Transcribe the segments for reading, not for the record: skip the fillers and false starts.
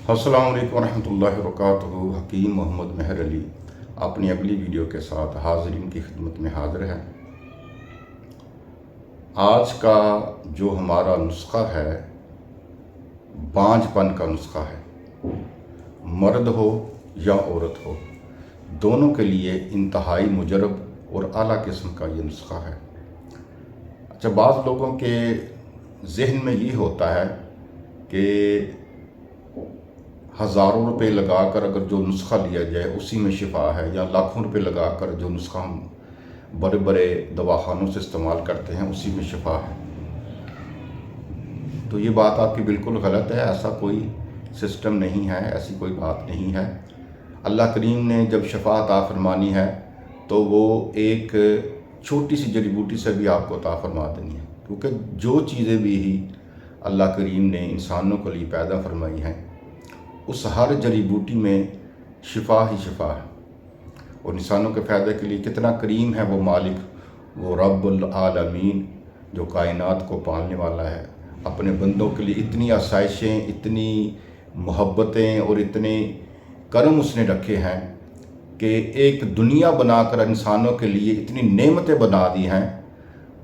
السلام علیکم ورحمۃ اللہ وبرکاتہ۔ حکیم محمد مہر علی اپنی اگلی ویڈیو کے ساتھ حاضرین کی خدمت میں حاضر ہے۔ آج کا جو ہمارا نسخہ ہے بانجھ پن کا نسخہ ہے۔ مرد ہو یا عورت ہو، دونوں کے لیے انتہائی مجرب اور اعلیٰ قسم کا یہ نسخہ ہے۔ اچھا، بعض لوگوں کے ذہن میں یہ ہوتا ہے کہ ہزاروں روپے لگا کر اگر جو نسخہ لیا جائے اسی میں شفا ہے، یا لاکھوں روپے لگا کر جو نسخہ ہم بڑے بڑے دواخانوں سے استعمال کرتے ہیں اسی میں شفا ہے۔ تو یہ بات آپ کی بالکل غلط ہے۔ ایسا کوئی سسٹم نہیں ہے، ایسی کوئی بات نہیں ہے۔ اللہ کریم نے جب شفا عطا فرمانی ہے تو وہ ایک چھوٹی سی جڑی بوٹی سے بھی آپ کو عطا فرما دینی ہے، کیونکہ جو چیزیں بھی ہی اللہ کریم نے انسانوں کے لیے پیدا فرمائی ہیں اس ہر جڑی بوٹی میں شفا ہی شفا ہے۔ اور انسانوں کے فائدے کے لیے کتنا کریم ہے وہ مالک، وہ رب العالمین جو کائنات کو پالنے والا ہے۔ اپنے بندوں کے لیے اتنی آسائشیں، اتنی محبتیں اور اتنے کرم اس نے رکھے ہیں کہ ایک دنیا بنا کر انسانوں کے لیے اتنی نعمتیں بنا دی ہیں،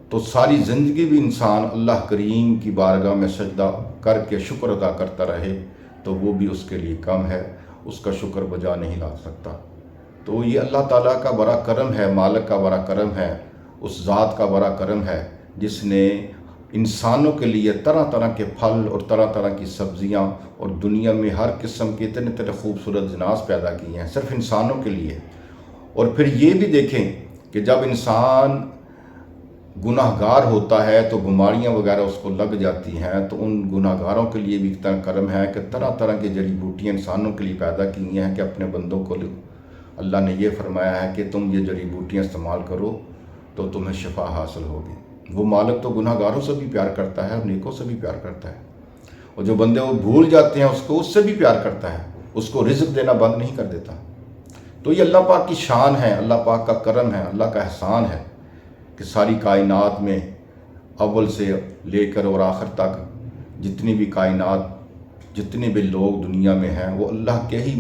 تو ساری زندگی بھی انسان اللہ کریم کی بارگاہ میں سجدہ کر کے شکر ادا کرتا رہے تو وہ بھی اس کے لیے کم ہے، اس کا شکر بجا نہیں لا سکتا۔ تو یہ اللہ تعالیٰ کا بڑا کرم ہے، مالک کا بڑا کرم ہے، اس ذات کا بڑا کرم ہے جس نے انسانوں کے لیے طرح طرح کے پھل اور طرح طرح کی سبزیاں اور دنیا میں ہر قسم کے اتنے خوبصورت جناس پیدا کیے ہیں صرف انسانوں کے لیے۔ اور پھر یہ بھی دیکھیں کہ جب انسان گناہ گار ہوتا ہے تو بیماریاں وغیرہ اس کو لگ جاتی ہیں، تو ان گناہ گاروں کے لیے بھی اتنا کرم ہے کہ طرح طرح کی جڑی بوٹیاں انسانوں کے لیے پیدا کی ہیں کہ اپنے بندوں کو اللہ نے یہ فرمایا ہے کہ تم یہ جڑی بوٹیاں استعمال کرو تو تمہیں شفا حاصل ہوگی۔ وہ مالک تو گناہ گاروں سے بھی پیار کرتا ہے اور نیکوں سے بھی پیار کرتا ہے، اور جو بندے وہ بھول جاتے ہیں اس سے بھی پیار کرتا ہے، اس کو رزق دینا بند نہیں کر دیتا۔ تو یہ اللہ پاک کی شان ہے، اللہ پاک کا کرم ہے، اللہ کا احسان ہے کہ ساری کائنات میں اول سے لے کر اور آخر تک جتنی بھی کائنات، جتنے بھی لوگ دنیا میں ہیں وہ اللہ کے ہی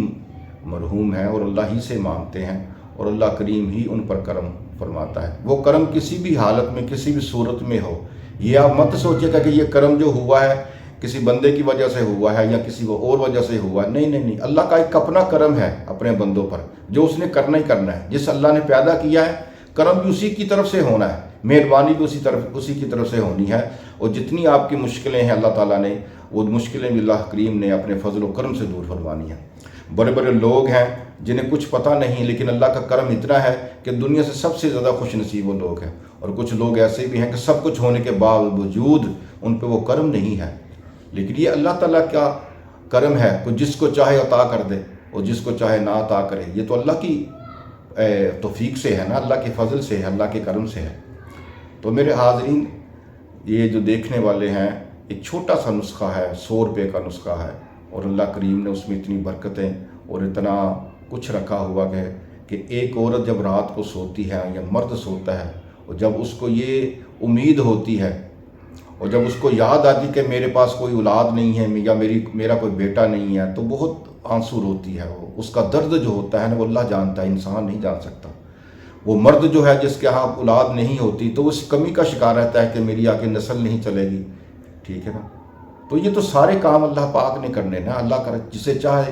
مرحوم ہیں اور اللہ ہی سے مانگتے ہیں، اور اللہ کریم ہی ان پر کرم فرماتا ہے۔ وہ کرم کسی بھی حالت میں، کسی بھی صورت میں ہو، یہ آپ مت سوچیے گا کہ یہ کرم جو ہوا ہے کسی بندے کی وجہ سے ہوا ہے یا کسی اور وجہ سے ہوا ہے۔ نہیں، اللہ کا ایک اپنا کرم ہے اپنے بندوں پر جو اس نے کرنا ہی کرنا ہے۔ جس اللہ نے پیدا کیا ہے کرم بھی اسی کی طرف سے ہونا ہے، مہربانی بھی اسی کی طرف سے ہونی ہے۔ اور جتنی آپ کی مشکلیں ہیں اللہ تعالیٰ نے وہ مشکلیں بھی اللہ کریم نے اپنے فضل و کرم سے دور فرمانی ہیں۔ بڑے بڑے لوگ ہیں جنہیں کچھ پتہ نہیں، لیکن اللہ کا کرم اتنا ہے کہ دنیا سے سب سے زیادہ خوش نصیب وہ لوگ ہیں۔ اور کچھ لوگ ایسے بھی ہیں کہ سب کچھ ہونے کے باوجود ان پہ وہ کرم نہیں ہے، لیکن یہ اللہ تعالیٰ کا کرم ہے کہ جس کو چاہے عطا کر دے اور جس کو چاہے نہ عطا کرے۔ یہ تو اللہ کی توفیق سے ہے نا، اللہ کے فضل سے ہے، اللہ کے کرم سے ہے۔ تو میرے حاضرین، یہ جو دیکھنے والے ہیں ایک چھوٹا سا نسخہ ہے، 100 روپے کا نسخہ ہے، اور اللہ کریم نے اس میں اتنی برکتیں اور اتنا کچھ رکھا ہوا ہے کہ ایک عورت جب رات کو سوتی ہے یا مرد سوتا ہے اور جب اس کو یہ امید ہوتی ہے اور جب اس کو یاد آتی کہ میرے پاس کوئی اولاد نہیں ہے یا میرا کوئی بیٹا نہیں ہے تو بہت آنسو روتی ہے۔ وہ اس کا درد جو ہوتا ہے نا وہ اللہ جانتا ہے، انسان نہیں جان سکتا۔ وہ مرد جو ہے جس کے ہاں اولاد نہیں ہوتی تو اس کمی کا شکار رہتا ہے کہ میری آگے نسل نہیں چلے گی، ٹھیک ہے نا۔ تو یہ تو سارے کام اللہ پاک نے کرنے نا، اللہ کر جسے چاہے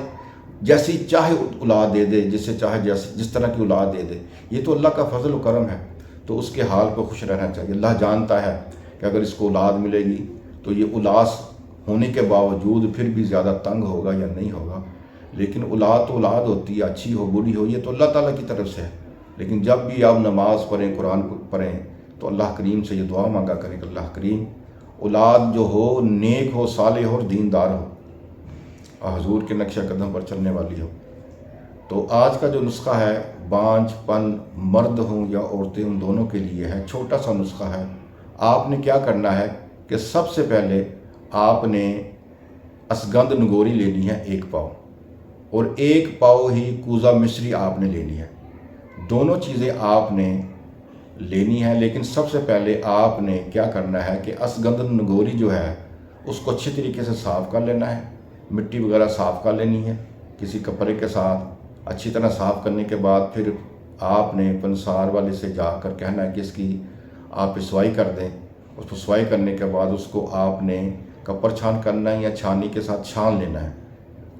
جیسی چاہے اولاد دے دے، جسے چاہے جس طرح کی اولاد دے دے، یہ تو اللہ کا فضل و کرم ہے۔ تو اس کے حال پہ خوش رہنا چاہیے۔ اللہ جانتا ہے کہ اگر اس کو اولاد ملے گی تو یہ الاس ہونے کے باوجود پھر بھی زیادہ تنگ ہوگا یا نہیں ہوگا، لیکن اولاد تو اولاد ہوتی ہے، اچھی ہو بری ہو، یہ تو اللہ تعالیٰ کی طرف سے ہے۔ لیکن جب بھی آپ نماز پڑھیں، قرآن پڑھیں تو اللہ کریم سے یہ دعا مانگا کریں کہ اللہ کریم اولاد جو ہو نیک ہو، صالح ہو اور دیندار ہو، حضور کے نقشہ قدم پر چلنے والی ہو۔ تو آج کا جو نسخہ ہے بانجھ پن، مرد ہوں یا عورتیں ان دونوں کے لیے ہے، چھوٹا سا نسخہ ہے۔ آپ نے کیا کرنا ہے کہ سب سے پہلے آپ نے اسگند نگوری لینی ہے 1 پاؤ، اور 1 پاؤ ہی کوزہ مصری آپ نے لینی ہے۔ دونوں چیزیں آپ نے لینی ہے، لیکن سب سے پہلے آپ نے کیا کرنا ہے کہ اسگند نگوری جو ہے اس کو اچھی طریقے سے صاف کر لینا ہے۔ مٹی وغیرہ صاف کر لینی ہے کسی کپڑے کے ساتھ. اچھی طرح صاف کرنے کے بعد پھر آپ نے پنسار والے سے جا کر کہنا ہے کہ اس کی آپ پسوائی کر دیں. اس پسوائی کرنے کے بعد اس کو آپ نے کپڑ چھان کرنا ہے یا چھانی کے ساتھ چھان لینا ہے.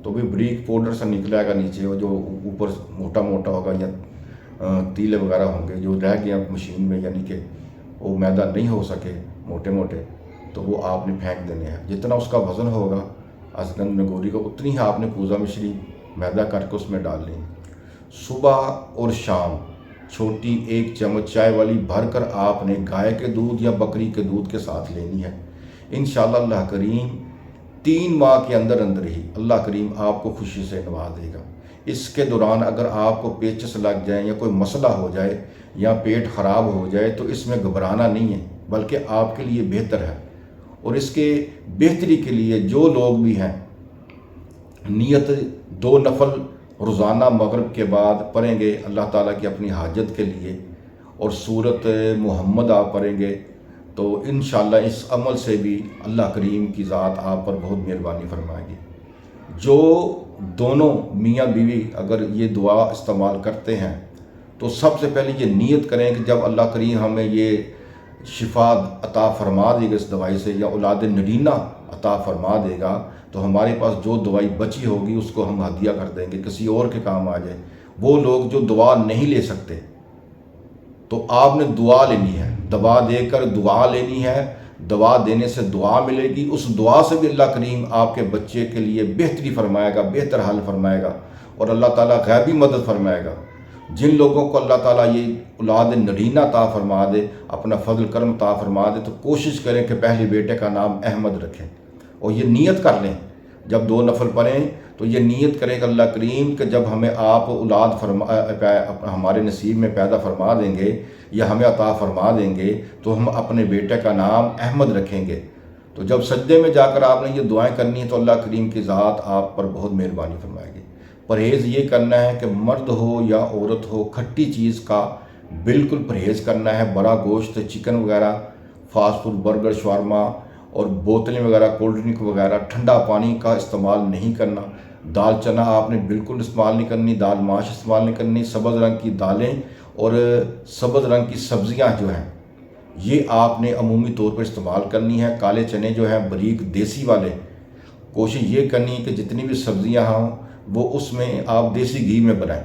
تو بھی بریک پاؤڈر سے نکلے گا نیچے، وہ جو اوپر موٹا موٹا ہوگا یا تیلے وغیرہ ہوں گے جو رہ گئے مشین میں، یعنی کہ وہ میدا نہیں ہو سکے موٹے موٹے، تو وہ آپ نے پھینک دینے ہیں. جتنا اس کا وزن ہوگا ازگند نگوری کا اتنی ہی آپ نے پوزا مشری میدا کر کے اس میں ڈال لیں. صبح اور شام چھوٹی 1 چمچ چائے والی بھر کر آپ نے گائے کے دودھ یا بکری کے دودھ کے ساتھ لینی ہے. انشاءاللہ اللہ کریم 3 ماہ کے اندر ہی اللہ کریم آپ کو خوشی سے نواز دے گا. اس کے دوران اگر آپ کو پیچس لگ جائیں یا کوئی مسئلہ ہو جائے یا پیٹ خراب ہو جائے تو اس میں گھبرانا نہیں ہے، بلکہ آپ کے لیے بہتر ہے. اور اس کے بہتری کے لیے جو لوگ بھی ہیں نیت 2 نفل روزانہ مغرب کے بعد پڑھیں گے اللہ تعالیٰ کی اپنی حاجت کے لیے، اور سورت محمد آپ پڑھیں گے تو انشاءاللہ اس عمل سے بھی اللہ کریم کی ذات آپ پر بہت مہربانی فرمائے گی. جو دونوں میاں بیوی اگر یہ دعا استعمال کرتے ہیں تو سب سے پہلے یہ نیت کریں کہ جب اللہ کریم ہمیں یہ شفا عطا فرما دے گا اس دوائی سے، یا اولاد نرینہ عطا فرما دے گا، تو ہمارے پاس جو دوائی بچی ہوگی اس کو ہم ہدیہ کر دیں گے، کسی اور کے کام آ جائے. وہ لوگ جو دعا نہیں لے سکتے تو آپ نے دعا لینی ہے، دوا دے کر دعا لینی ہے. دوا دینے سے دعا ملے گی، اس دعا سے بھی اللہ کریم آپ کے بچے کے لیے بہتری فرمائے گا، بہتر حل فرمائے گا، اور اللہ تعالیٰ غیبی مدد فرمائے گا. جن لوگوں کو اللہ تعالیٰ یہ اولاد نرینہ عطا فرما دے، اپنا فضل کرم عطا فرما دے، تو کوشش کریں کہ پہلے بیٹے کا نام احمد رکھیں. اور یہ نیت کر لیں جب 2 نفل پڑھیں تو یہ نیت کریں کہ اللہ کریم کہ جب ہمیں آپ اولاد ہمارے نصیب میں پیدا فرما دیں گے یا ہمیں عطا فرما دیں گے تو ہم اپنے بیٹے کا نام احمد رکھیں گے. تو جب سجدے میں جا کر آپ نے یہ دعائیں کرنی ہیں تو اللہ کریم کی ذات آپ پر بہت مہربانی فرمائے گی. پرہیز یہ کرنا ہے کہ مرد ہو یا عورت ہو، کھٹی چیز کا بالکل پرہیز کرنا ہے. بڑا گوشت، چکن وغیرہ، فاسٹ فوڈ، برگر، شاورما اور بوتلیں وغیرہ، کولڈ ڈرنک وغیرہ، ٹھنڈا پانی کا استعمال نہیں کرنا. دال چنا آپ نے بالکل استعمال نہیں کرنی، دال ماش استعمال نہیں کرنی. سبز رنگ کی دالیں اور سبز رنگ کی سبزیاں جو ہیں یہ آپ نے عمومی طور پر استعمال کرنی ہے. کالے چنے جو ہیں باریک دیسی والے، کوشش یہ کرنی کہ جتنی بھی سبزیاں ہوں وہ اس میں آپ دیسی گھی میں بنائیں،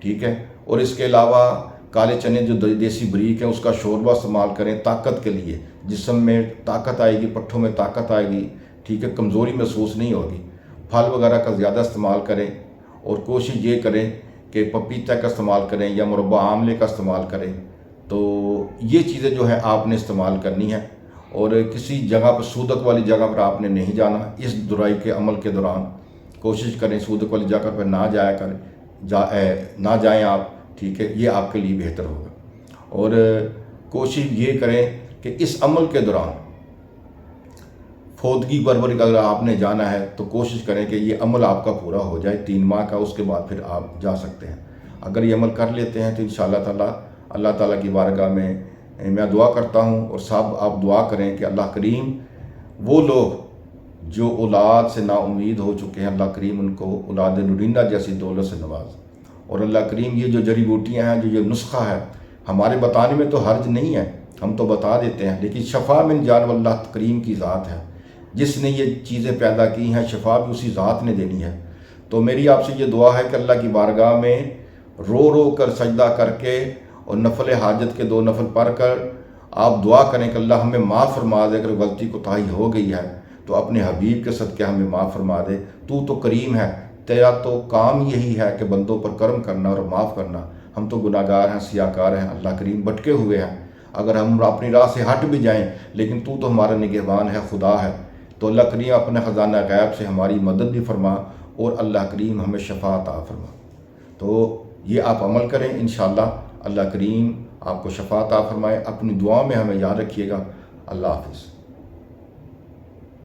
ٹھیک ہے. اور اس کے علاوہ کالے چنے جو دیسی باریک ہیں اس کا شوربہ استعمال کریں طاقت کے لیے. جسم میں طاقت آئے گی، پٹھوں میں طاقت آئے گی، ٹھیک ہے، کمزوری محسوس نہیں ہوگی. پھل وغیرہ کا زیادہ استعمال کریں، اور کوشش یہ کریں کہ پپیتا کا استعمال کریں یا مربع آملے کا استعمال کریں. تو یہ چیزیں جو ہے آپ نے استعمال کرنی ہے. اور کسی جگہ پر سودک والی جگہ پر آپ نے نہیں جانا. اس درائی کے عمل کے دوران کوشش کریں سودک والی جگہ پر نہ جائیں آپ، ٹھیک ہے، یہ آپ کے لیے بہتر ہوگا. اور کوشش یہ کریں کہ اس عمل کے دوران فوتگی پر اگر آپ نے جانا ہے تو کوشش کریں کہ یہ عمل آپ کا پورا ہو جائے 3 ماہ کا، اس کے بعد پھر آپ جا سکتے ہیں. اگر یہ عمل کر لیتے ہیں تو انشاءاللہ تعالیٰ اللہ تعالیٰ کی بارگاہ میں میں دعا کرتا ہوں، اور سب آپ دعا کریں کہ اللہ کریم وہ لوگ جو اولاد سے نا امید ہو چکے ہیں اللہ کریم ان کو اولاد نرینہ جیسی دولت سے نواز. اور اللہ کریم یہ جو جڑی بوٹیاں ہیں، جو یہ نسخہ ہے، ہمارے بتانے میں تو حرج نہیں ہے، ہم تو بتا دیتے ہیں، لیکن شفا من جانب اللہ کریم کی ذات ہے. جس نے یہ چیزیں پیدا کی ہیں شفا بھی اسی ذات نے دینی ہے. تو میری آپ سے یہ دعا ہے کہ اللہ کی بارگاہ میں رو رو کر سجدہ کر کے اور نفل حاجت کے 2 نفل پڑھ کر آپ دعا کریں کہ اللہ ہمیں معاف فرما دے. اگر غلطی کوتاہی ہو گئی ہے تو اپنے حبیب کے صدقے ہمیں معاف فرما دے. تو کریم ہے، تیرا تو کام یہی ہے کہ بندوں پر کرم کرنا اور معاف کرنا. ہم تو گناہ گار ہیں، سیاہکار ہیں، اللہ کریم بھٹکے ہوئے ہیں. اگر ہم اپنی راہ سے ہٹ بھی جائیں لیکن تو ہمارا نگہبان ہے، خدا ہے. تو اللہ کریم اپنے خزانہ غیب سے ہماری مدد بھی فرما، اور اللہ کریم ہمیں شفا عطا فرما. تو یہ آپ عمل کریں، انشاءاللہ اللہ کریم آپ کو شفا عطا فرمائے. اپنی دعاؤں میں ہمیں یاد رکھیے گا. اللہ حافظ.